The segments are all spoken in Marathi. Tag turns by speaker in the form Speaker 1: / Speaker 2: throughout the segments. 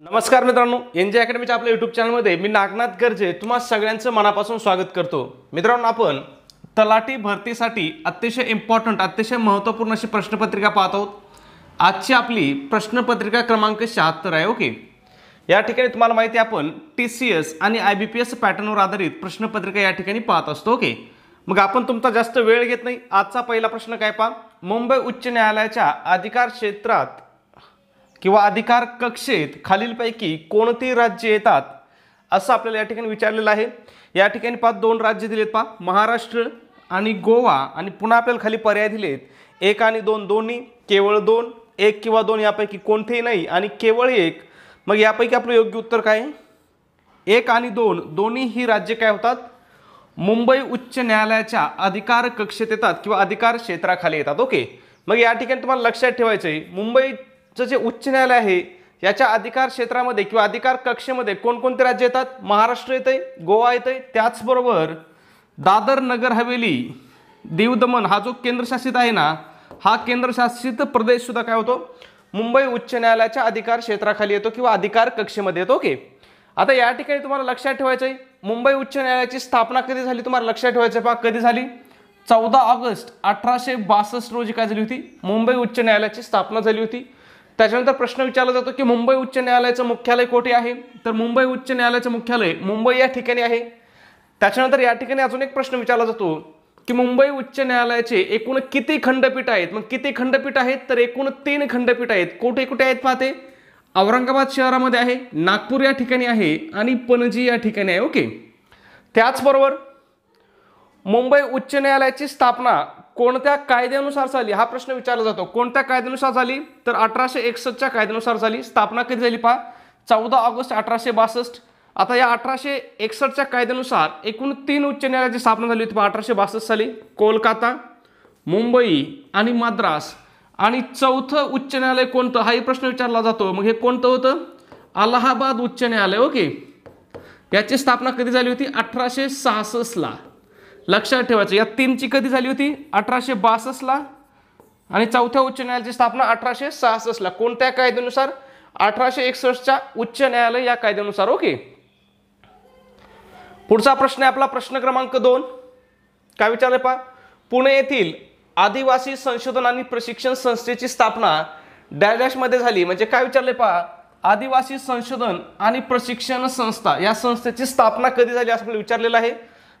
Speaker 1: नमस्कार मित्रांनो, एनजे अकॅडमीच्या आपल्या यूट्यूब चॅनलमध्ये मी नागनाथ गर्जे तुम्हा सगळ्यांचं मनापासून स्वागत करतो। मित्रांनो, आपण तलाठी भरतीसाठी अतिशय इम्पॉर्टंट अतिशय महत्त्वपूर्ण अशी प्रश्नपत्रिका पाहत आहोत। आजची आपली प्रश्नपत्रिका क्रमांक 76 आहे। ओके, या ठिकाणी तुम्हाला माहिती आहे आपण TCS आणि IBPS पॅटर्नवर आधारित प्रश्नपत्रिका या ठिकाणी पाहत असतो। ओके, मग आपण तुमचा जास्त वेळ घेत नाही। आजचा पहिला प्रश्न काय पहा, मुंबई उच्च न्यायालयाच्या अधिकार क्षेत्रात किंवा अधिकार कक्षेत खालीलपैकी कोणती राज्ये येतात असं आपल्याला या ठिकाणी विचारलेलं आहे। या ठिकाणी पहा दोन राज्य दिलेत, पहा महाराष्ट्र आणि गोवा, आणि पुन्हा आपल्याला खाली पर्याय दिलेत 1 आणि 2 दोन्ही, केवळ 2, 1 किंवा 2 यापैकी कोणतेही नाही आणि केवळ 1। मग यापैकी आपलं योग्य उत्तर काय आहे? 1 आणि 2 दोन्ही ही राज्ये काय होतात? मुंबई उच्च न्यायालयाच्या अधिकार कक्षेत येतात किंवा अधिकार क्षेत्राखाली येतात। ओके, मग या ठिकाणी तुम्हाला लक्षात ठेवायचं आहे मुंबईचं जे उच्च न्यायालय आहे याच्या अधिकार क्षेत्रामध्ये किंवा अधिकार कक्षेमध्ये कोणकोणते राज्य येतात? महाराष्ट्र येते, गोवा येते, त्याचबरोबर दादर नगर हवेली दीव दमण हा जो केंद्रशासित आहे ना, हा केंद्रशासित प्रदेश सुद्धा काय होतो? मुंबई उच्च न्यायालयाच्या अधिकार क्षेत्राखाली येतो किंवा अधिकार कक्षेमध्ये येतो। ओके, आता या ठिकाणी तुम्हाला लक्षात ठेवायचं आहे मुंबई उच्च न्यायालयाची स्थापना कधी झाली? तुम्हाला लक्षात ठेवायचं आहे, पहा कधी झाली? 14 ऑगस्ट 1862 रोजी काय झाली होती? मुंबई उच्च न्यायालयाची स्थापना झाली होती। त्याच्यानंतर प्रश्न विचारला जातो की मुंबई उच्च न्यायालयाचं मुख्यालय कोठे आहे? तर मुंबई उच्च न्यायालयाचं मुख्यालय मुंबई या ठिकाणी आहे। त्याच्यानंतर या ठिकाणी अजून एक प्रश्न विचारला जातो की मुंबई उच्च न्यायालयाचे एकूण किती खंडपीठ आहेत? मग किती खंडपीठ आहेत? तर एकूण 3 खंडपीठ आहेत। कुठे कुठे आहेत पाहते? औरंगाबाद शहरामध्ये आहे, नागपूर या ठिकाणी आहे आणि पणजी या ठिकाणी आहे। ओके, त्याचबरोबर मुंबई उच्च न्यायालयाची स्थापना कोणत्या कायद्यानुसार झाली हा प्रश्न विचारला जातो। कोणत्या कायद्यानुसार झाली? तर 1861 च्या कायद्यानुसार झाली। स्थापना कधी झाली पहा? 14 ऑगस्ट 1862। आता या 1861 च्या कायद्यानुसार एकूण 3 उच्च न्यायालयाची स्थापना झाली होती 1862 साली, कोलकाता, मुंबई आणि मद्रास। आणि चौथं उच्च न्यायालय कोणतं हाही प्रश्न विचारला जातो। मग हे कोणतं होतं? अलाहाबाद उच्च न्यायालय। ओके, याची स्थापना कधी झाली होती? 1866 ला। लक्षात ठेवायचं, या 3 ची कधी झाली होती? 1862 ला, आणि चौथ्या उच्च न्यायालयाची स्थापना 1866 ला। कोणत्या कायद्यानुसार? 1861 च्या उच्च न्यायालय या कायद्यानुसार। ओके, पुढचा प्रश्न आहे आपला प्रश्न क्रमांक 2। काय विचारले पहा, पुणे येथील आदिवासी संशोधन आणि प्रशिक्षण संस्थेची स्थापना डॅश डॅश मध्ये झाली। म्हणजे काय विचारले पहा, आदिवासी संशोधन आणि प्रशिक्षण संस्था या संस्थेची स्थापना कधी झाली असं विचारलेलं आहे।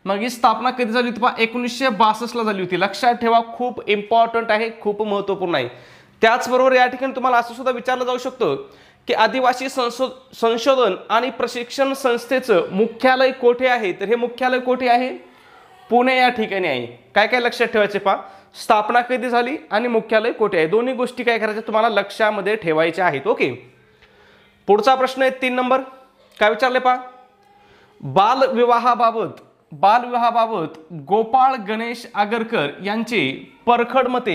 Speaker 1: मग ही स्थापना कधी झाली होती पहा? 1962 ला झाली होती। लक्षात ठेवा, खूप इम्पॉर्टंट आहे, खूप महत्त्वपूर्ण आहे। त्याचबरोबर या ठिकाणी तुम्हाला असं सुद्धा विचारलं जाऊ शकतं की आदिवासी संशोधन आणि प्रशिक्षण संस्थेचं मुख्यालय कोठे आहे? तर हे मुख्यालय कोठे आहे? पुणे या ठिकाणी आहे। काय काय लक्षात ठेवायचे पहा, स्थापना कधी झाली आणि मुख्यालय कोठे आहे, दोन्ही गोष्टी काय करायच्या तुम्हाला लक्षामध्ये ठेवायच्या आहेत। ओके, पुढचा प्रश्न आहे 3 नंबर। काय विचारले पहा, बालविवाहाबाबत गोपाळ गणेश आगरकर यांचे परखड मते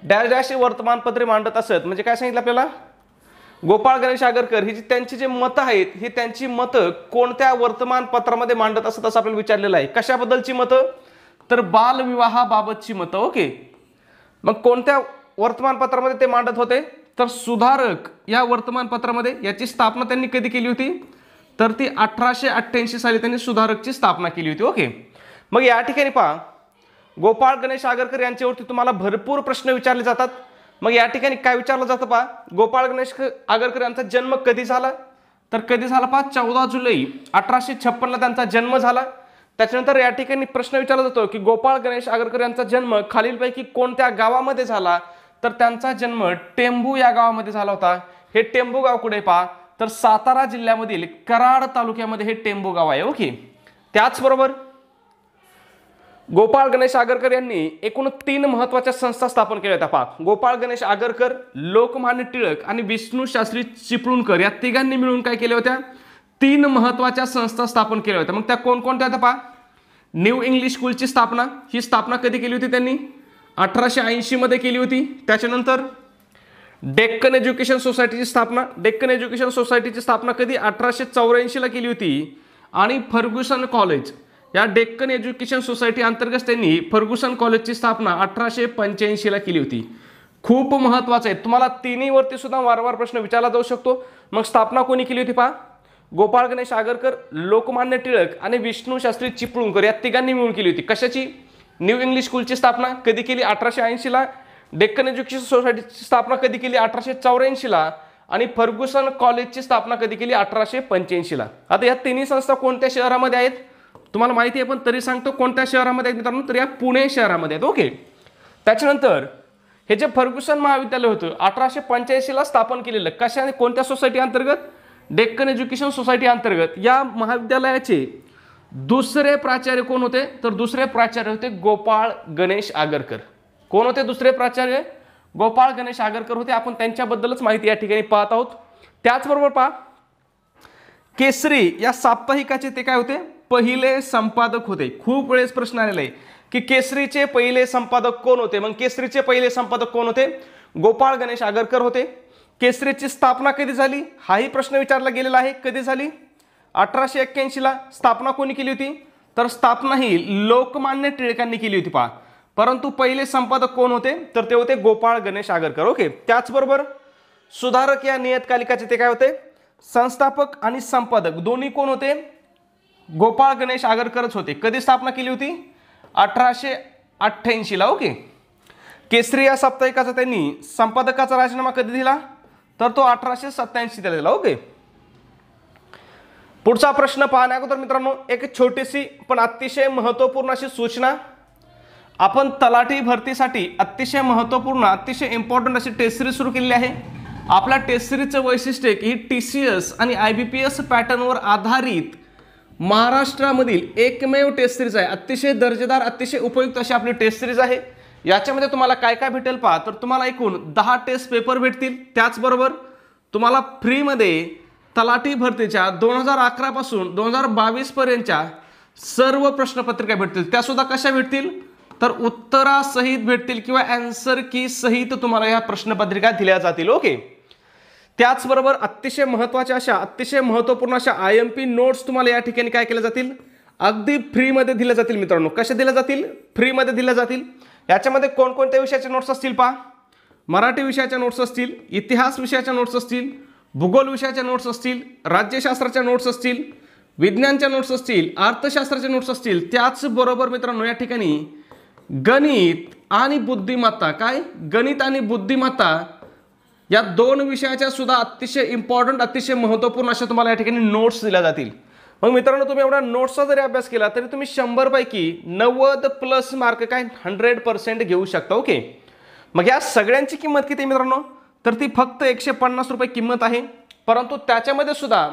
Speaker 1: डॅश डॅश वर्तमानपत्रे मांडत असत। म्हणजे काय सांगितलं आपल्याला? गोपाळ गणेश आगरकर ही त्यांची जे मतं आहेत ही त्यांची मतं कोणत्या वर्तमानपत्रामध्ये मांडत असत असं आपल्याला विचारलेलं आहे। कशाबद्दलची मतं? तर बालविवाहाबाबतची मतं। ओके, मग कोणत्या वर्तमानपत्रामध्ये ते मांडत होते? तर सुधारक या वर्तमानपत्रामध्ये। याची स्थापना त्यांनी कधी केली होती? तर ती 1888 साली त्यांनी सुधारकची स्थापना केली होती। ओके, मग या ठिकाणी पहा गोपाळ गणेश आगरकर यांच्यावरती तुम्हाला भरपूर प्रश्न विचारले जातात। मग या ठिकाणी काय विचारलं जातं पहा, गोपाळ गणेश आगरकर यांचा जन्म कधी झाला? तर कधी झाला पहा? 14 जुलै 1856 ला त्यांचा जन्म झाला। त्याच्यानंतर या ठिकाणी प्रश्न विचारला जातो की गोपाळ गणेश आगरकर यांचा जन्म खालीलपैकी कोणत्या गावामध्ये झाला? तर त्यांचा जन्म टेंभू या गावामध्ये झाला होता। हे टेंभू गाव कुठे पहा? तर सातारा जिल्ह्यामधील कराड तालुक्यामध्ये हे टेंभू गाव आहे। ओके, त्याचबरोबर गोपाळ गणेश आगरकर यांनी एकूण 3 महत्त्वाच्या संस्था स्थापन केल्या होत्या। पहा, गोपाळ गणेश आगरकर, लोकमान्य टिळक आणि विष्णू शास्त्री चिपळूणकर या तिघांनी मिळून काय केल्या होत्या? 3 महत्त्वाच्या संस्था स्थापन केल्या होत्या। मग त्या कोणकोणत्या होत्या पहा? न्यू इंग्लिश स्कूलची स्थापना, ही स्थापना कधी केली होती त्यांनी? 1880 मध्ये केली होती। त्याच्यानंतर डेक्कन एज्युकेशन सोसायटीची स्थापना कधी? 1884 ला केली होती। आणि फर्ग्युसन कॉलेज या डेक्कन एज्युकेशन सोसायटी अंतर्गत त्यांनी फर्ग्युसन कॉलेजची स्थापना 1885 ला केली होती। खूप महत्वाचं आहे, तुम्हाला तिन्ही वरती सुद्धा वारंवार प्रश्न विचारला जाऊ शकतो. मग स्थापना कोणी केली होती पहा? गोपाळ गणेश आगरकर, लोकमान्य टिळक आणि विष्णू शास्त्री चिपळूणकर या तिघांनी मिळून केली होती. कशाची? न्यू इंग्लिश स्कूलची स्थापना कधी केली? 1880 ला. डेक्कन एज्युकेशन सोसायटीची स्थापना कधी केली? 1884 ला. आणि फर्ग्युसन कॉलेजची स्थापना कधी केली? 1885 ला. आता या तिन्ही संस्था कोणत्या शहरामध्ये आहेत तुम्हाला माहिती आहे, पण तरी सांगतो कोणत्या शहरामध्ये आहेत मित्रांनो, तर या पुणे शहरामध्ये आहेत. ओके. त्याच्यानंतर हे जे फर्ग्युसन महाविद्यालय होतं 1885 ला स्थापन केलेलं, कशा कोणत्या सोसायटी अंतर्गत? डेक्कन एज्युकेशन सोसायटी अंतर्गत. या महाविद्यालयाचे दुसरे प्राचार्य कोण होते? तर दुसरे प्राचार्य होते गोपाळ गणेश आगरकर. कोण होते दुसरे प्राचार्य? गोपाळ गणेश आगरकर होते. आपण त्यांच्याबद्दलच माहिती या ठिकाणी पाहत आहोत. त्याचबरोबर पहा, केसरी या साप्ताहिकाचे ते काय होते? पहिले संपादक होते. खूप वेळेस प्रश्न आलेला आहे की केसरीचे पहिले संपादक कोण होते? मग केसरीचे पहिले संपादक कोण होते? गोपाळ गणेश आगरकर होते. केसरीची स्थापना कधी झाली हाही प्रश्न विचारला गेलेला आहे. कधी झाली? 1881 ला. स्थापना कोणी केली होती? तर स्थापना ही लोकमान्य टिळकांनी केली होती पहा. परंतु पहिले संपादक कोण होते? तर ते होते गोपाळ गणेश आगरकर. ओके. त्याचबरोबर सुधारक या नियतकालिकाचे ते काय होते? संस्थापक आणि संपादक दोन्ही कोण होते? गोपाळ गणेश आगरकरच होते. कधी स्थापना केली होती? 1888 ला. ओके. केसरी या साप्ताहिकाचा त्यांनी संपादकाचा राजीनामा कधी दिला? तर तो 1887 ला दिला. ओके. पुढचा प्रश्न पाहण्या अगोदर मित्रांनो एक छोटीशी पण अतिशय महत्त्वपूर्ण अशी सूचना. आपण तलाठी भरतीसाठी अतिशय महत्त्वपूर्ण अतिशय इम्पॉर्टंट अशी टेस्ट सिरीज सुरू केलेली आहे. आपल्या टेस्ट सिरीजचं वैशिष्ट्य ही TCS आणि IBPS पॅटर्नवर आधारित महाराष्ट्रामधील एकमेव टेस्ट सिरीज आहे. अतिशय दर्जेदार अतिशय उपयुक्त अशी आपली टेस्ट सिरीज आहे. याच्यामध्ये तुम्हाला काय काय भेटेल पहा, तर तुम्हाला एकूण 10 टेस्ट पेपर भेटतील. त्याचबरोबर तुम्हाला फ्रीमध्ये तलाठी भरतीच्या 2011 पासून 2022 पर्यंतच्या सर्व प्रश्नपत्रिका भेटतील. त्या सुद्धा कशा भेटतील? तर उत्तरासहित भेटतील किंवा आन्सर की सहित तुम्हाला या प्रश्नपत्रिका दिल्या जातील. ओके. त्याचबरोबर अतिशय महत्त्वाच्या अशा अतिशय महत्त्वपूर्ण अशा IMP नोट्स तुम्हाला या ठिकाणी काय केल्या जातील? अगदी फ्रीमध्ये दिल्या जातील मित्रांनो. कशा दिल्या जातील? फ्रीमध्ये दिल्या जातील. याच्यामध्ये कोणकोणत्या विषयाच्या नोट्स असतील पहा. मराठी विषयाच्या नोट्स असतील, इतिहास विषयाच्या नोट्स असतील, भूगोल विषयाच्या नोट्स असतील, राज्यशास्त्राच्या नोट्स असतील, विज्ञानच्या नोट्स असतील, अर्थशास्त्राच्या नोट्स असतील. त्याचबरोबर मित्रांनो या ठिकाणी गणित आणि बुद्धिमत्ता काय? गणित आणि बुद्धिमत्ता या दोन विषयाच्या सुद्धा अतिशय इम्पॉर्टंट अतिशय महत्त्वपूर्ण अशा तुम्हाला या ठिकाणी नोट्स दिल्या जातील. मग मित्रांनो तुम्ही एवढा नोट्सचा जरी अभ्यास केला तरी तुम्ही 100 पैकी 90+ मार्क काय 100% घेऊ शकता. ओके. मग या सगळ्यांची किंमत किती मित्रांनो? तर ती फक्त 150 रुपये किंमत आहे. परंतु त्याच्यामध्ये सुद्धा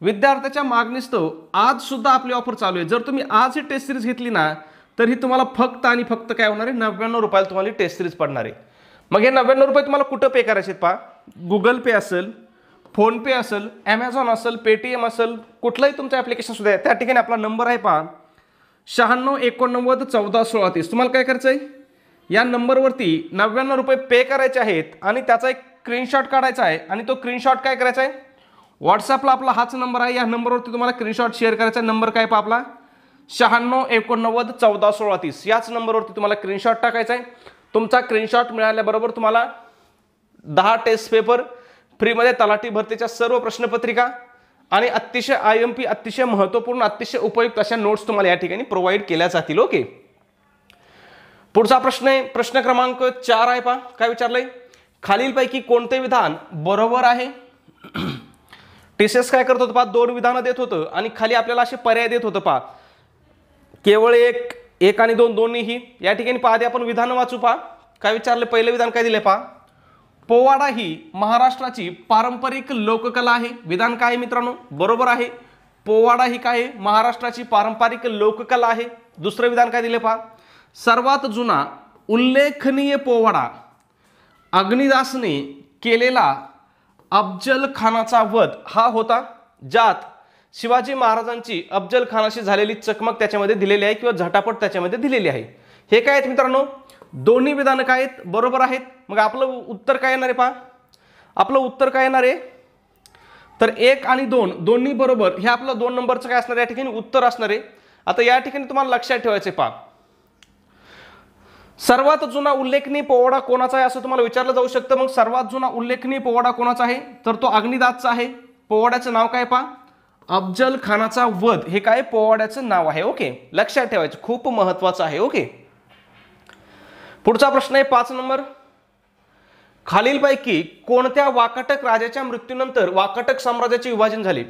Speaker 1: विद्यार्थ्याच्या मागणीस्तव आज सुद्धा आपली ऑफर चालू आहे. जर तुम्ही आज ही टेस्ट सिरीज घेतली ना तर ही तुम्हाला फक्त आणि फक्त काय होणार आहे? 99 रुपयाला तुम्हाला टेस्ट सिरीज पडणार आहे. मग हे 99 रुपये तुम्हाला कुठं पे करायचे पहा. गुगल पे असेल, फोनपे असेल, ॲमेझॉन असेल, पेटीएम असेल, कुठलंही तुमचं ॲप्लिकेशन सुद्धा आहे. त्या ठिकाणी आपला नंबर आहे पहा 9689141630. तुम्हाला काय करायचं आहे? या नंबरवरती 99 रुपये पे करायचे आहेत आणि त्याचा एक स्क्रीनशॉट काढायचा आहे आणि तो स्क्रीनशॉट काय करायचा आहे? व्हॉट्सअपला आपला हाच नंबर आहे. या नंबरवरती तुम्हाला स्क्रीनशॉट शेअर करायचा आहे. नंबर काय पहा आपला 9689141630. याच नंबरवरती तुम्हाला स्क्रीनशॉट टाकायचा आहे. तुमचा स्क्रीनशॉट मिळाल्याबरोबर तुम्हाला 10 टेस्ट पेपर फ्रीमध्ये तलाठी भरतीच्या सर्व प्रश्नपत्रिका आणि अतिशय IMP अतिशय महत्त्वपूर्ण अतिशय उपयुक्त अशा नोट्स तुम्हाला या ठिकाणी प्रोव्हाइड केल्या जातील. ओके. पुढचा प्रश्न आहे प्रश्न क्रमांक 4 आहे पहा. काय विचारलंय? खालीलपैकी कोणते विधान बरोबर आहे? TCS काय करत होतं पहा, 2 विधानं देत होतं आणि खाली आपल्याला असे पर्याय देत होतं पहा. केवळ एक आणि 2 दोन्हीही. या ठिकाणी पहा आपण विधान वाचू पहा. काय विचारले? पहिलं विधान काय दिले पहा. पोवाडा ही महाराष्ट्राची पारंपरिक लोककला आहे. विधान काय आहे मित्रांनो? बरोबर आहे. पोवाडा ही काय आहे? महाराष्ट्राची पारंपरिक लोककला आहे. दुसरं विधान काय दिले पहा. सर्वात जुना उल्लेखनीय पोवाडा अग्निदासने केलेला अफजल खानाचा वध हा होता, ज्यात शिवाजी महाराजांची अफजल खानाशी झालेली चकमक त्याच्यामध्ये दिलेली आहे किंवा झटापट त्याच्यामध्ये दिलेली आहे. हे काय आहेत मित्रांनो? दोन्ही विधानं काय आहेत? बरोबर आहेत. मग आपलं उत्तर काय येणार आहे पहा. आपलं उत्तर काय येणार आहे? तर 1 आणि 2 दोन्ही बरोबर. हे आपलं 2 नंबरचं काय असणार या ठिकाणी उत्तर असणार आहे. आता या ठिकाणी तुम्हाला लक्षात ठेवायचे पहा. सर्वात जुना उल्लेखनीय पोवाडा कोणाचा आहे असं तुम्हाला विचारलं जाऊ शकतं. मग सर्वात जुना उल्लेखनीय पोवाडा कोणाचा आहे तर तो अग्निदासचा आहे. पोवाड्याचं नाव काय पहा, अफजल खानाचा वध हे काय पोवाड्याचं नाव आहे. ओके, लक्षात ठेवायचं, खूप महत्वाचं आहे. ओके, पुढचा प्रश्न आहे 5 नंबर. खालीलपैकी कोणत्या वाकाटक राजाच्या मृत्यूनंतर वाकाटक साम्राज्याचे विभाजन झाले.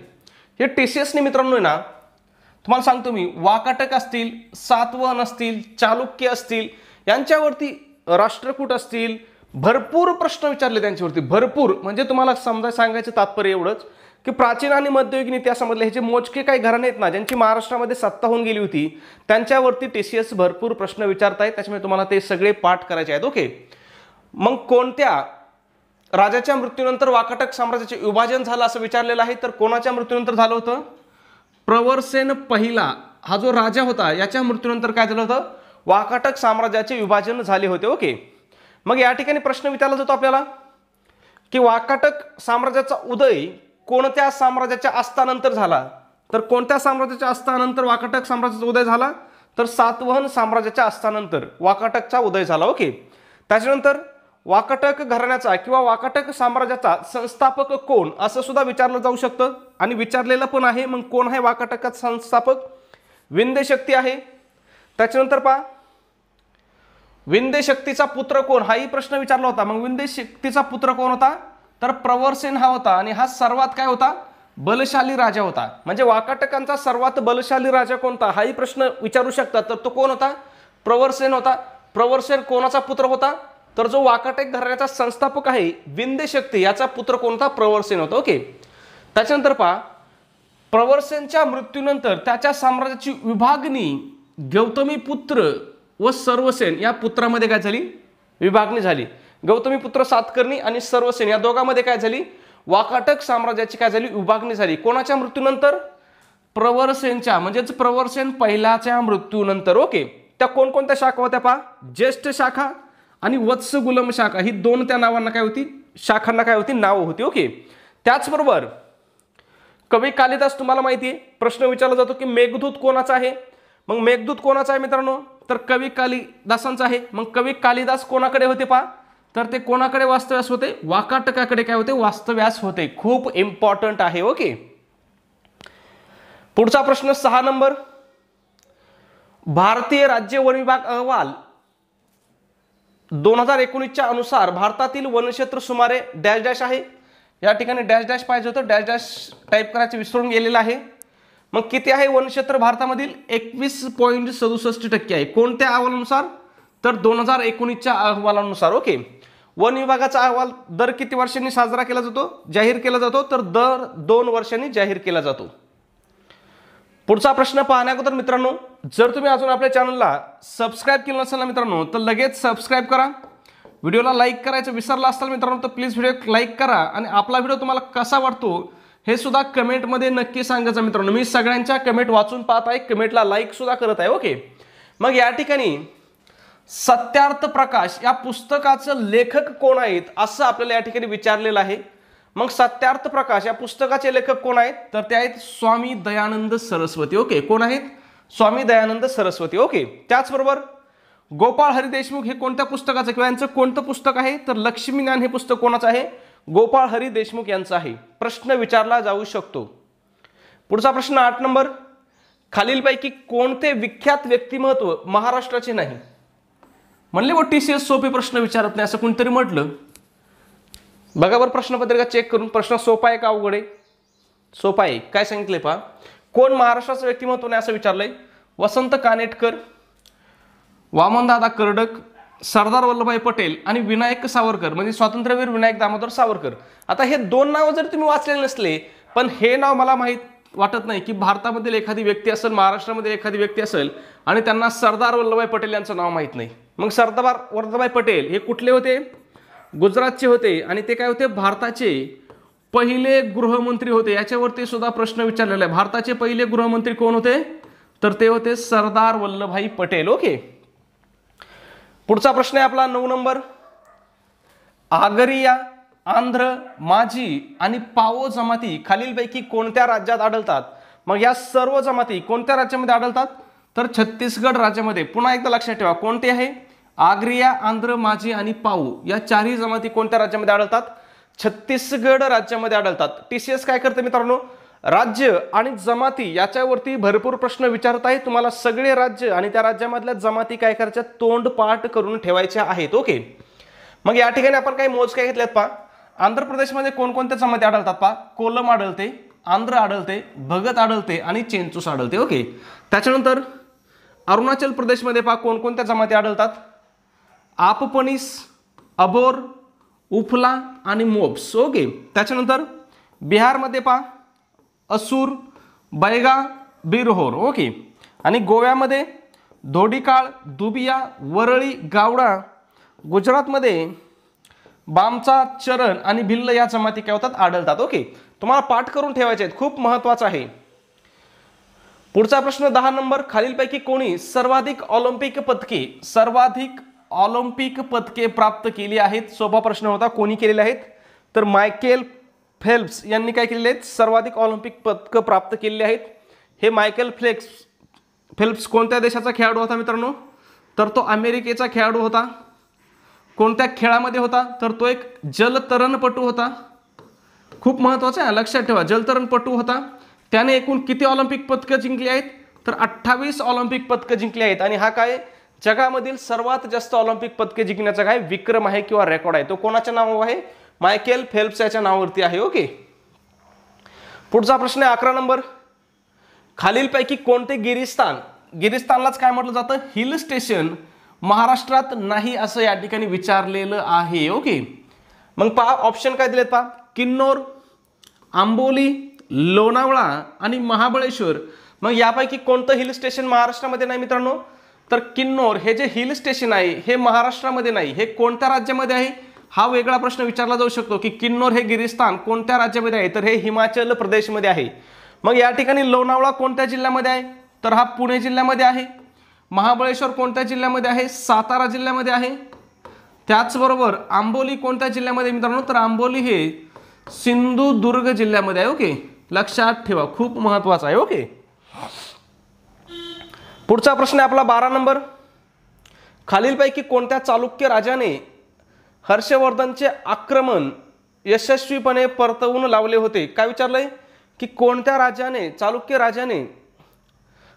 Speaker 1: हे टीसीएसने मित्रांनो ना तुम्हाला सांगतो मी, वाकाटक असतील, सातवाहन असतील, चालुक्य असतील, यांच्यावरती राष्ट्रकूट असतील, भरपूर प्रश्न विचारले त्यांच्यावरती. भरपूर म्हणजे तुम्हाला समजा सांगायचं तात्पर्य एवढंच की प्राचीन आणि मध्ययुगीन इतिहासामधले हे जे मोजके काही घराणे आहेत ना ज्यांची महाराष्ट्रामध्ये सत्ता होऊन गेली होती त्यांच्यावरती टीसीएस भरपूर प्रश्न विचारतायत. त्याच्यामुळे तुम्हाला ते सगळे पाठ करायचे आहेत. ओके, मग कोणत्या राजाच्या मृत्यूनंतर वाकाटक साम्राज्याचे विभाजन झालं असं विचारलेलं आहे. तर कोणाच्या मृत्यूनंतर झालं होतं, प्रवरसेन पहिला हा जो राजा होता याच्या मृत्यूनंतर काय झालं होतं, वाकाटक साम्राज्याचे विभाजन झाले होते. ओके, मग या ठिकाणी प्रश्न विचारला जातो आपल्याला की वाकाटक साम्राज्याचा उदय कोणत्या साम्राज्याच्या अस्तानंतर झाला. तर कोणत्या साम्राज्याच्या अस्तानंतर वाकाटक साम्राज्याचा उदय झाला, तर सातवाहन साम्राज्याच्या अस्तानंतर वाकाटकचा उदय झाला. ओके, त्याच्यानंतर वाकाटक घराण्याचा किंवा वाकाटक साम्राज्याचा संस्थापक कोण असं सुद्धा विचारलं जाऊ शकतं आणि विचारलेलं पण आहे. मग कोण आहे वाकाटकाचा संस्थापक, विंध्य शक्ती आहे. त्याच्यानंतर पहा, विंध्य शक्तीचा पुत्र कोण हाही प्रश्न विचारला होता. मग विंध्य शक्तीचा पुत्र कोण होता, तर प्रवरसेन हा होता आणि हा सर्वात काय होता, बलशाली राजा होता. म्हणजे वाकाटकांचा सर्वात बलशाली राजा कोणता हाही प्रश्न विचारू शकतात. तर तो कोण होता, प्रवरसेन होता. प्रवरसेन कोणाचा पुत्र होता, तर जो वाकाटक घराण्याचा संस्थापक आहे विंध्य शक्ती याचा पुत्र कोणता, प्रवरसेन होता. ओके, त्याच्यानंतर पहा, प्रवरसेनच्या मृत्यूनंतर त्याच्या साम्राज्याची विभागणी गौतमीपुत्र व सर्वसेन या पुत्रामध्ये काय झाली, विभागणी झाली. गौतमीपुत्र सातकर्णी आणि सर्वसेन या दोघांमध्ये काय झाली, वाकाटक साम्राज्याची काय झाली, विभागणी झाली. कोणाच्या मृत्यूनंतर, प्रवरसेनच्या म्हणजेच प्रवरसेन पहिल्याच्या मृत्यूनंतर. ओके, त्या कोणकोणत्या शाखा होत्या पहा, ज्येष्ठ शाखा आणि वत्सगुलम शाखा ही दोन त्या नावांना काय होती, शाखांना काय होती, नावं होती. ओके, त्याचबरोबर कवी कालिदास तुम्हाला माहिती आहे प्रश्न विचारला जातो की मेघदूत कोणाचा आहे. मग मेघदूत कोणाचा आहे मित्रांनो, तर कवी कालिदासांचा आहे. मग कवी कालिदास कोणाकडे होते पहा, तर ते कोणाकडे वास्तव्यास होते, वाकाटकाकडे काय होते, वास्तव्यास होते. खूप इम्पॉर्टंट आहे. ओके, पुढचा प्रश्न 6 नंबर. भारतीय राज्य वन विभाग अहवाल 2019च्या अनुसार भारतातील वनक्षेत्र सुमारे डॅश डॅश आहे. या ठिकाणी डॅश डॅश पाहिजे होतं, डॅश डॅश टाईप करायचं विसरून गेलेलं आहे. मग किती आहे वनक्षेत्र भारतामधील, 21.67% आहे. कोणत्या अहवालानुसार, तर 2019च्या अहवालानुसार. ओके, वन विभागाचा अहवाल दर किती वर्षांनी साजरा केला जातो, जाहीर केला जातो, तर दर 2 वर्षांनी जाहीर केला जातो. पुढचा प्रश्न पाहण्याअगोदर मित्रांनो, जर तुम्ही अजून आपल्या चॅनलला सबस्क्राईब केलं नसेल ना मित्रांनो, तर लगेच सबस्क्राईब करा. व्हिडिओला लाईक करायचं विसरला असाल मित्रांनो तर प्लीज व्हिडिओ लाईक करा आणि आपला व्हिडिओ तुम्हाला कसा वाटतो हे सुद्धा कमेंटमध्ये नक्की सांगायचं मित्रांनो. मी सगळ्यांच्या कमेंट वाचून पाहत आहे, कमेंटला लाईक सुद्धा करत आहे. ओके, मग या ठिकाणी सत्यार्थ प्रकाश या पुस्तकाचं लेखक कोण आहेत असं आपल्याला या ठिकाणी विचारलेलं आहे. मग सत्यार्थ प्रकाश या पुस्तकाचे लेखक कोण आहेत, तर ते आहेत स्वामी दयानंद सरस्वती. ओके, कोण आहेत, स्वामी दयानंद सरस्वती. ओके, त्याचबरोबर गोपाळ हरी देशमुख हे कोणत्या पुस्तकाचं किंवा यांचं कोणतं पुस्तक आहे, तर लक्ष्मीज्ञान हे पुस्तक कोणाचं आहे, गोपाळ हरी देशमुख यांचं आहे. प्रश्न विचारला जाऊ शकतो. पुढचा प्रश्न 8 नंबर. खालीलपैकी कोणते विख्यात व्यक्तिमत्व महाराष्ट्राचे नाही. म्हणले व टीसीएस सोपे प्रश्न विचारत नाही असं कोणतरी म्हटलं. बघा बरं प्रश्नपत्रिका चेक करून, प्रश्न सोपा आहे का अवघड आहे, सोपा आहे. काय सांगितलंय पहा, कोण महाराष्ट्राचं व्यक्तिमत्व नाही असं विचारलंय, वसंत कानेटकर, वामनदादा कर्डक, सरदार वल्लभभाई पटेल आणि विनायक सावरकर म्हणजे स्वातंत्र्यवीर विनायक दामोदर सावरकर. आता हे 2 नाव जर तुम्ही वाचलेले नसले पण हे नाव मला माहीत वाटत नाही की भारतामधील एखादी व्यक्ती असेल, महाराष्ट्रामध्ये एखादी व्यक्ती असेल आणि त्यांना सरदार वल्लभभाई पटेल यांचं नाव माहीत नाही. मग सरदार वल्लभभाई पटेल हे कुठले होते, गुजरातचे होते आणि ते काय होते, भारताचे पहिले गृहमंत्री होते. याच्यावरती सुद्धा प्रश्न विचारलेला आहे. भारताचे पहिले गृहमंत्री कोण होते, तर ते होते सरदार वल्लभभाई पटेल. ओके, पुढचा प्रश्न आहे आपला 9 नंबर. आगरिया, आंध्र, माझी आणि पाओ जमाती खालीलपैकी कोणत्या राज्यात आढळतात. मग या सर्व जमाती कोणत्या राज्यामध्ये आढळतात, तर छत्तीसगड राज्यामध्ये. पुन्हा एकदा लक्षात ठेवा कोणते आहे, आग्रिया, आंध्र, माझी आणि पाऊ या चारही जमाती कोणत्या राज्यामध्ये आढळतात? छत्तीसगड राज्यामध्ये आढळतात. TCS काय करते मित्रांनो? राज्य आणि जमाती याच्यावरती भरपूर प्रश्न विचारत आहे. तुम्हाला सगळे राज्य आणि त्या राज्यामधल्या जमाती काय करायच्या? तोंडपाठ करून ठेवायच्या आहेत. ओके. मग या ठिकाणी आपण काही मोजके घेतल्यात पहा. आंध्र प्रदेशमध्ये कोणकोणत्या जमाती आढळतात पहा? कोलम आढळते, आंध्र आढळते, भगत आढळते आणि चेंचूस आढळते. ओके. त्याच्यानंतर अरुणाचल प्रदेशमध्ये पहा कोणकोणत्या जमाती आढळतात? आपपनीस, अबोर, उफला आणि मोब्स. ओके. त्याच्यानंतर बिहारमध्ये पहा असुर, बैगा, बिरहोर. ओके. आणि गोव्यामध्ये धोडीकाळ, दुबिया, वरळी, गावडा. गुजरातमध्ये बामचा, चरण आणि भिल्ल या जमाती काय होतात? आढळतात. ओके. तुम्हाला पाठ करून ठेवायचे आहेत, खूप महत्वाचं आहे. पुढचा प्रश्न 10 नंबर. खालीलपैकी कोणी सर्वाधिक ऑलिम्पिक पदके प्राप्त केली आहेत? सोपा प्रश्न होता. कोणी केलेले आहेत? तर मायकेल फेल्प्स यांनी काय केलेले आहेत? सर्वाधिक ऑलिम्पिक पदकं प्राप्त केलेली आहेत. हे मायकेल फेल्प्स कोणत्या देशाचा खेळाडू होता मित्रांनो? तर तो अमेरिकेचा खेळाडू होता. कोणत्या खेळामध्ये होता? तर तो एक जलतरणपटू होता. खूप महत्वाचं आहे, लक्षात ठेवा. जलतरणपटू होता. त्याने एकूण किती ऑलिम्पिक पदकं जिंकली आहेत? तर 28 ऑलिम्पिक पदकं जिंकली आहेत. आणि हा काय जगामधील सर्वात जास्त ऑलिम्पिक पदके जिंकण्याचा काय विक्रम आहे किंवा रेकॉर्ड आहे? तो कोणाच्या नावावर आहे? मायकेल फेल्प्स याच्या नावावरती आहे. ओके. पुढचा प्रश्न आहे 11 नंबर. खालीलपैकी कोणते गिरिस्थानलाच काय म्हटलं जातं? हिल स्टेशन महाराष्ट्रात नाही असं या ठिकाणी विचारलेलं आहे. ओके. मग पहा ऑप्शन काय दिलेत पहा. किन्नौर, आंबोली, लोणावळा आणि महाबळेश्वर. मग यापैकी कोणतं हिल स्टेशन महाराष्ट्रामध्ये नाही मित्रांनो? तर किन्नौर हे जे हिल स्टेशन आहे हे महाराष्ट्रामध्ये नाही. हे कोणत्या राज्यामध्ये आहे? हा वेगळा प्रश्न विचारला जाऊ शकतो की किन्नौर हे गिरिस्थान कोणत्या राज्यामध्ये आहे? तर हे हिमाचल प्रदेशमध्ये आहे. मग या ठिकाणी लोणावळा कोणत्या जिल्ह्यामध्ये आहे? तर हा पुणे जिल्ह्यामध्ये आहे. महाबळेश्वर कोणत्या जिल्ह्यामध्ये आहे? सातारा जिल्ह्यामध्ये आहे. त्याचबरोबर आंबोली कोणत्या जिल्ह्यामध्ये मित्रांनो? तर आंबोली हे सिंधुदुर्ग जिल्ह्यामध्ये आहे. ओके. लक्षात ठेवा, खूप महत्वाचा आहे. ओके. पुढचा प्रश्न आहे आपला 12 नंबर. खालीलपैकी कोणत्या चालुक्य राजाने हर्षवर्धनचे आक्रमण यशस्वीपणे परतवून लावले होते? काय विचारलंय की कोणत्या राजाने, चालुक्य राजाने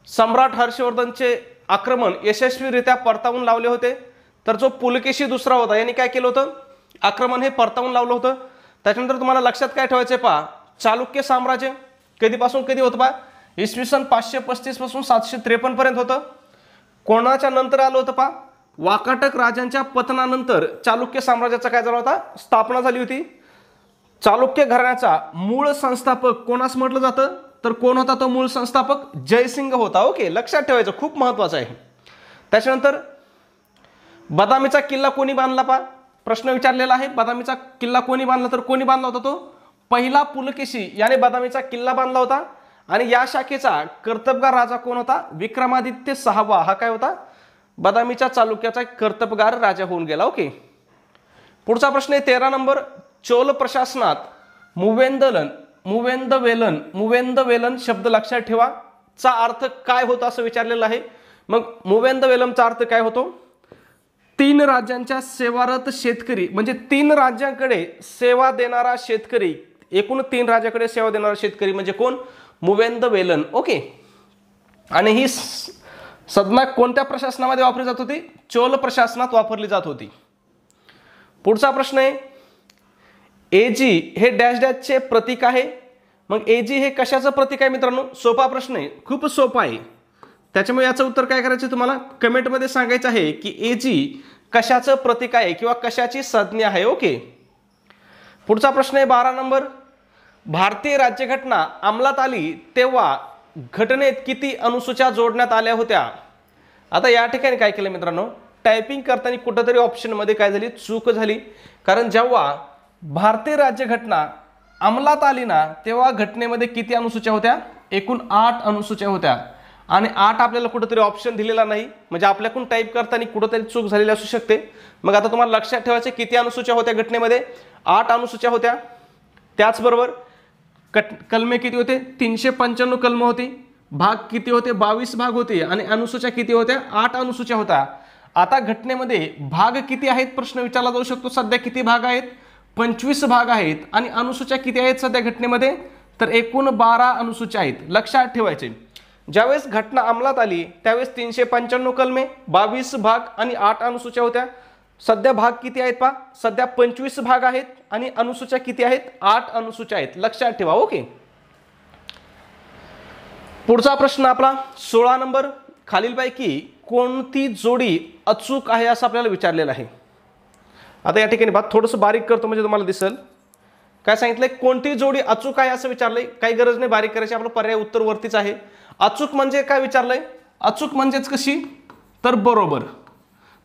Speaker 1: सम्राट हर्षवर्धनचे आक्रमण यशस्वीरित्या परतावून लावले होते? तर जो पुलकेशी दुसरा होता यांनी काय केलं होतं? आक्रमण हे परतावून लावलं होतं. त्याच्यानंतर तुम्हाला लक्षात काय ठेवायचे पहा. चालुक्य साम्राज्य कधीपासून कधी होतं पहा? इसवी सन 535 पासून 753 पर्यंत होतं. कोणाच्या नंतर आलं होतं पहा? वाकाटक राजांच्या पतनानंतर चालुक्य साम्राज्याचा काय झाला होता? स्थापना झाली होती. चालुक्य घराण्याचा मूळ संस्थापक कोणास म्हटलं जातं? तर कोण होता तो मूळ संस्थापक? जयसिंग होता. ओके. लक्षात ठेवायचं, खूप महत्वाचं आहे. त्याच्यानंतर बदामीचा किल्ला कोणी बांधला पहा? प्रश्न विचारलेला आहे. बदामीचा किल्ला कोणी बांधला? तर कोणी बांधला होता? तो पहिला पुलकेशी याने बदामीचा किल्ला बांधला होता. आणि या शाखेचा कर्तबगार राजा कोण होता? विक्रमादित्य 6वा हा काय होता? बदामीच्या चालुक्याचा कर्तबगार राजा होऊन गेला. ओके. पुढचा प्रश्न आहे 13 नंबर. चोल प्रशासनात मुवेंदवेलन शब्द लक्षात ठेवा चा अर्थ काय होता असं विचारलेलं आहे. मग मुवेंदवेलमचा अर्थ काय होतो? 3 राज्यांच्या सेवारत शेतकरी, म्हणजे 3 राज्यांकडे सेवा देणारा शेतकरी. एकूण 3 राज्याकडे सेवा देणारा शेतकरी म्हणजे कोण? मुवेंदवेलन. ओके. आणि ही संज्ञा कोणत्या प्रशासनामध्ये वापरली जात होती? चोल प्रशासनात वापरली जात होती. पुढचा प्रश्न आहे एजी हे डॅश डॅशचे प्रतीक आहे. मग एजी हे कशाचं प्रतीक आहे मित्रांनो? सोपा प्रश्न आहे, खूप सोपा आहे. त्याच्यामुळे याचं उत्तर काय करायचं तुम्हाला कमेंटमध्ये सांगायचं आहे की एजी कशाचं प्रतीक आहे किंवा कशाची संज्ञा आहे. ओके. पुढचा प्रश्न आहे 12 नंबर. भारतीय राज्यघटना अंमलात आली तेव्हा घटनेत किती अनुसूच्या जोडण्यात आल्या होत्या? आता या ठिकाणी काय केलं मित्रांनो, टायपिंग करताना कुठेतरी ऑप्शनमध्ये काय झाली, चूक झाली. कारण जेव्हा भारतीय राज्यघटना अंमलात आली ना तेव्हा घटनेमध्ये किती अनुसूच्या होत्या? एकूण 8 अनुसूच्या होत्या. आणि 8 आपल्याला कुठेतरी ऑप्शन दिलेला नाही, म्हणजे आपल्याकडून टाईप करताना कुठेतरी चूक झालेली असू शकते. मग आता तुम्हाला लक्षात ठेवायचे किती अनुसूच्या होत्या घटनेमध्ये? 8 अनुसूच्या होत्या. त्याचबरोबर कलमे किती होते? 395 कलम होती. भाग किती होते? 22 भाग होते. आणि अनुसूच्या किती होत्या? 8 अनुसूच्या होत्या. आता घटनेमध्ये भाग किती आहेत प्रश्न विचारला जाऊ शकतो. सध्या किती भाग आहेत? 25 भाग आहेत. आणि अनुसूच्या किती आहेत सध्या घटनेमध्ये? तर एकूण 12 अनुसूच्या आहेत. लक्षात ठेवायचे, ज्यावेळेस घटना अंमलात आली त्यावेळेस 395 कलमे, 22 भाग आणि 8 अनुसूच्या होत्या. सध्या भाग किती आहेत पहा, सध्या 25 भाग आहेत आणि अनुसूच्या किती आहेत? 8 अनुसूच्या आहेत. लक्षात ठेवा. ओके. पुढचा प्रश्न आपला 16 नंबर. खालीलपैकी कोणती जोडी अचूक आहे असं आपल्याला विचारलेलं आहे. आता या ठिकाणी पहा, थोडंसं बारीक करतो म्हणजे तुम्हाला दिसेल. काय सांगितलंय? कोणती जोडी अचूक आहे असं विचारलंय. काही गरज नाही बारीक करायची, आपलं पर्याय उत्तर वरतीच आहे. अचूक म्हणजे काय विचारलंय? अचूक म्हणजेच कशी? तर बरोबर.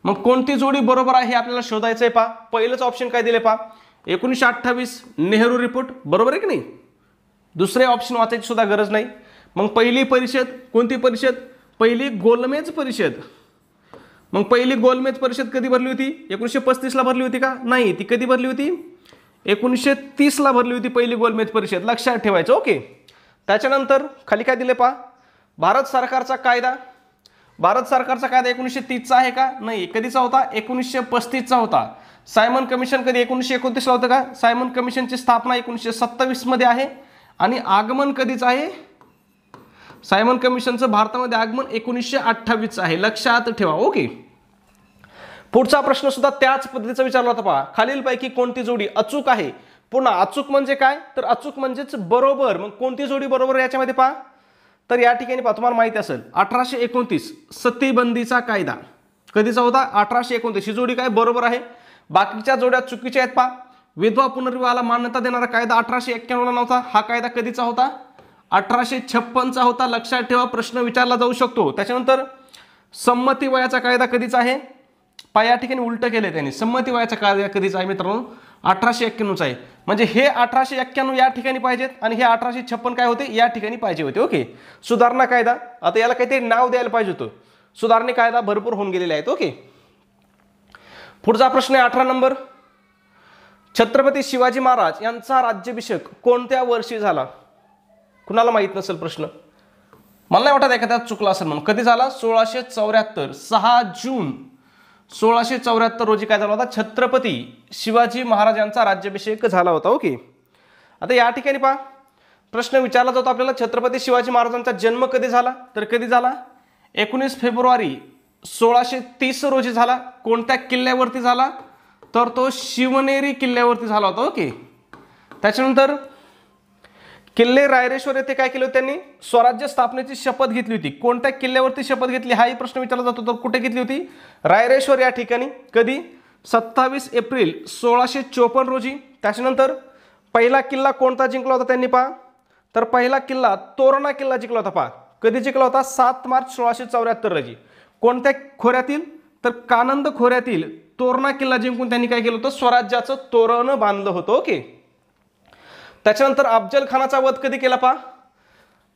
Speaker 1: मग कोणती जोडी बरोबर आहे हे आपल्याला शोधायचं आहे. पहा, पहिलंच ऑप्शन काय दिले पहा, 1928 नेहरू रिपोर्ट. बरोबर आहे की नाही? दुसरे ऑप्शन वाचायची सुद्धा गरज नाही. मग पहिली परिषद कोणती परिषद? पहिली गोलमेज परिषद. मग पहिली गोलमेज परिषद कधी भरली होती? 1935 ला भरली होती का? नाही, ती कधी भरली होती? 1930 ला भरली होती पहिली गोलमेज परिषद. लक्षात ठेवायचं. ओके. त्याच्यानंतर खाली काय दिले पहा, भारत सरकारचा कायदा. भारत सरकारचा कायदा 1930 चा आहे का? नाही. कधीचा होता? 1935 चा होता. सायमन कमिशन कधी? 1929 ला होतं का? सायमन कमिशनची स्थापना 1927 मध्ये आहे. आणि आगमन कधीच आहे? सायमन कमिशनचं भारतामध्ये आगमन 1928 आहे. लक्षात ठेवा. ओके. पुढचा प्रश्न सुद्धा त्याच पद्धतीचा विचारला होता पहा, खालीलपैकी कोणती जोडी अचूक आहे? पुन्हा अचूक म्हणजे काय? तर अचूक म्हणजेच बरोबर. मग कोणती जोडी बरोबर याच्यामध्ये पहा, तर या ठिकाणी पहा, तुम्हाला माहिती असेल 1829 सतीबंदीचा कायदा कधीचा होता? 1829. ही जोडी काय बरोबर आहे. बाकीच्या जोड्या चुकीच्या आहेत पहा. विधवा पुनर्विवाहाला मान्यता देणारा कायदा 1891 ला नव्हता. हा कायदा कधीचा होता? 1856 चा होता. लक्षात ठेवा, प्रश्न विचारला जाऊ शकतो. त्याच्यानंतर संमती वयाचा कायदा कधीचा आहे? पहा, या ठिकाणी उलट केले त्यांनी. संमती वयाचा कायदा कधीचा आहे मित्रांनो? 1891 चा आहे. म्हणजे हे 1891 या ठिकाणी पाहिजेत आणि हे 1856 काय होते? या ठिकाणी पाहिजे होते. ओके. सुधारणा कायदा, आता याला काहीतरी नाव द्यायला पाहिजे होतं. सुधारणा कायदा भरपूर होऊन गेलेले आहेत. ओके. पुढचा प्रश्न आहे 18 नंबर. छत्रपती शिवाजी महाराज यांचा राज्याभिषेक कोणत्या वर्षी झाला? कुणाला माहित नसेल प्रश्न. मला नाही वाटत एखाद्यात चुकला असेल म्हणून. कधी झाला? 1674. 6 जून 1674 रोजी काय झाला होता? छत्रपती शिवाजी महाराजांचा राज्याभिषेक झाला होता. ओके. आता या ठिकाणी पहा, प्रश्न विचारला जातो आपल्याला, छत्रपती शिवाजी महाराजांचा जन्म कधी झाला? तर कधी झाला? 19 फेब्रुवारी 1630 रोजी झाला. कोणत्या किल्ल्यावरती झाला? तर तो शिवनेरी किल्ल्यावरती झाला होता. ओके. त्याच्यानंतर किल्ले रायरेश्वर येथे काय केलं होतं त्यांनी? स्वराज्य स्थापनेची शपथ घेतली होती. कोणत्या किल्ल्यावरती शपथ घेतली हाही प्रश्न विचारला जातो. तर कुठे घेतली होती? रायरेश्वर या ठिकाणी. कधी? 27 एप्रिल 1654 रोजी. त्याच्यानंतर पहिला किल्ला कोणता जिंकला होता त्यांनी पहा? तर पहिला किल्ला तोरणा किल्ला जिंकला होता. पहा, कधी जिंकला होता? 7 मार्च 1674 रोजी. कोणत्या खोऱ्यातील? तर कानंद खोऱ्यातील तोरणा किल्ला जिंकून त्यांनी काय केलं होतं? स्वराज्याचं तोरण बांधलं होतं. ओके. त्याच्यानंतर अफजल खानाचा वध कधी केला पहा?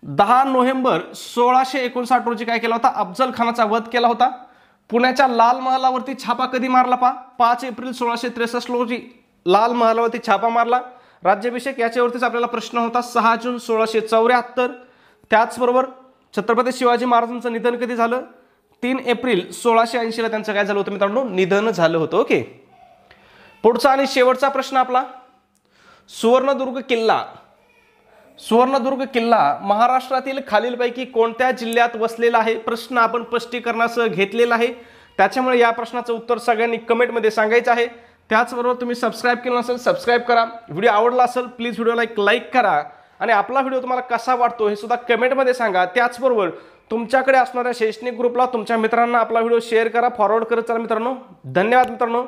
Speaker 1: 10 नोव्हेंबर 1659 रोजी काय केला होता? अफजल खानाचा वध केला होता. पुण्याच्या लाल महालावरती छापा कधी मारला पहा? 5 एप्रिल 1663 रोजी लाल महालावरती छापा मारला. राज्याभिषेक याच्यावरतीच आपल्याला प्रश्न होता. 6 जून 1674. त्याचबरोबर छत्रपती शिवाजी महाराजांचं निधन कधी झालं? 3 एप्रिल 1680 ला त्यांचं काय झालं होतं मित्रांनो? निधन झालं होतं. ओके. पुढचा आणि शेवटचा प्रश्न आपला, सुवर्णदुर्ग किल्ला. सुवर्णदुर्ग किल्ला महाराष्ट्रातील खालीलपैकी कोणत्या जिल्ह्यात वसलेला आहे? प्रश्न आपण स्पष्टीकरणासह घेतलेला आहे. त्याच्यामुळे या प्रश्नाचं उत्तर सगळ्यांनी कमेंटमध्ये सांगायचं आहे. त्याचबरोबर तुम्ही सबस्क्राईब केलं नसेल सबस्क्राईब करा. व्हिडिओ आवडला असेल प्लीज व्हिडिओला एक लाईक करा आणि आपला व्हिडिओ तुम्हाला कसा वाटतो हे सुद्धा कमेंटमध्ये सांगा. त्याचबरोबर तुमच्याकडे असणाऱ्या शैक्षणिक ग्रुपला तुमच्या मित्रांना आपला व्हिडिओ शेअर करा, फॉरवर्ड करत चला मित्रांनो. धन्यवाद मित्रांनो.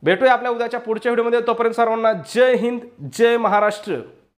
Speaker 1: भेटूया आपल्या उद्याच्या पुढच्या व्हिडिओमध्ये. तोपर्यंत सर्वांना जय हिंद, जय महाराष्ट्र.